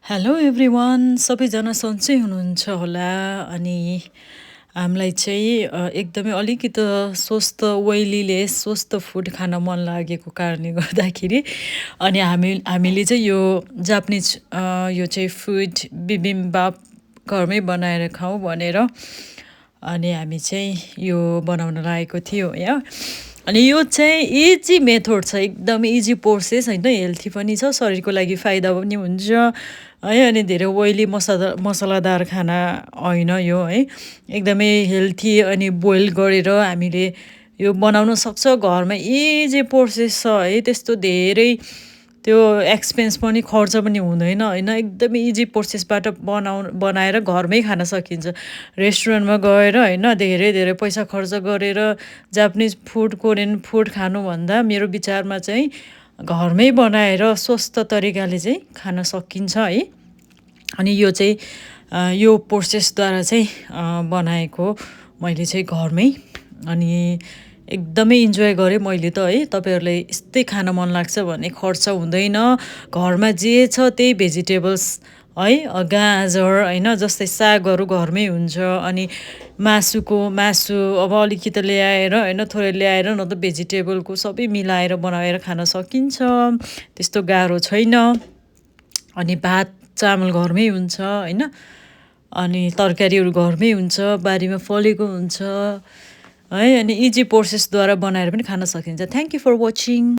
hello everyone सबैजना सन्चै हुनुहुन्छ होला अनि हामीलाई चाहिँ एकदमै अलिकति स्वस्थ ओइलीले स्वस्थ फुड खान मन लागेको कारणले गर्दाखेरि अनि हामीले चाहिँ यो जापानिज यो चाहिँ फुड बिबिम्बाप घरमै बनाएर खाऊँ भनेर अनि हामी चाहिँ यो बनाउन लागेको थियो या अनि यो चाहिँ इजी मेथड छ एकदम इजी प्रोसेस होइन हेल्थी पनि छ शरीरको लागि फाइदा पनि हुन्छ है अनि धेरै ओइली मसलादार खाना होइन यो है एकदमै हेल्थी अनि बोइल गरेर हामीले यो बनाउन सक्छ घरमा इजी प्रोसेस छ है त्यस्तो धेरै त्यो एक्सपेन्स पनि खर्च पनि हुँदैन होइन एकदमै इजी प्रोसेसबाट बनाएर घरमै खान सकिन्छ रेस्टुरेन्टमा गएर होइन धेरै धेरै पैसा खर्च गरेर जापानिज फुड कोरियन फुड खानुभन्दा मेरो विचारमा चाहिँ घरमै बनाएर स्वस्थ तरिकाले चाहिँ खान सकिन्छ है अनि यो चाहिँ यो प्रोसेसद्वारा चाहिँ बनाएको मैले चाहिँ घरमै अनि एकदमै इन्जोय गरेँ मैले त है तपाईँहरूलाई यस्तै खान मन लाग्छ भने खर्च हुँदैन घरमा जे छ त्यही भेजिटेबल्स है गाजर होइन जस्तै सागहरू घरमै हुन्छ अनि मासु अब अलिकति ल्याएर होइन थोरै ल्याएर न त भेजिटेबलको सबै मिलाएर बनाएर खान सकिन्छ त्यस्तो गाह्रो छैन अनि भात चामल घरमै हुन्छ होइन अनि तरकारीहरू घरमै हुन्छ बारीमा फलेको हुन्छ है अनि इजी प्रोसेसद्वारा बनाएर पनि खान सकिन्छ थ्याङ्क यू फर वाचिङ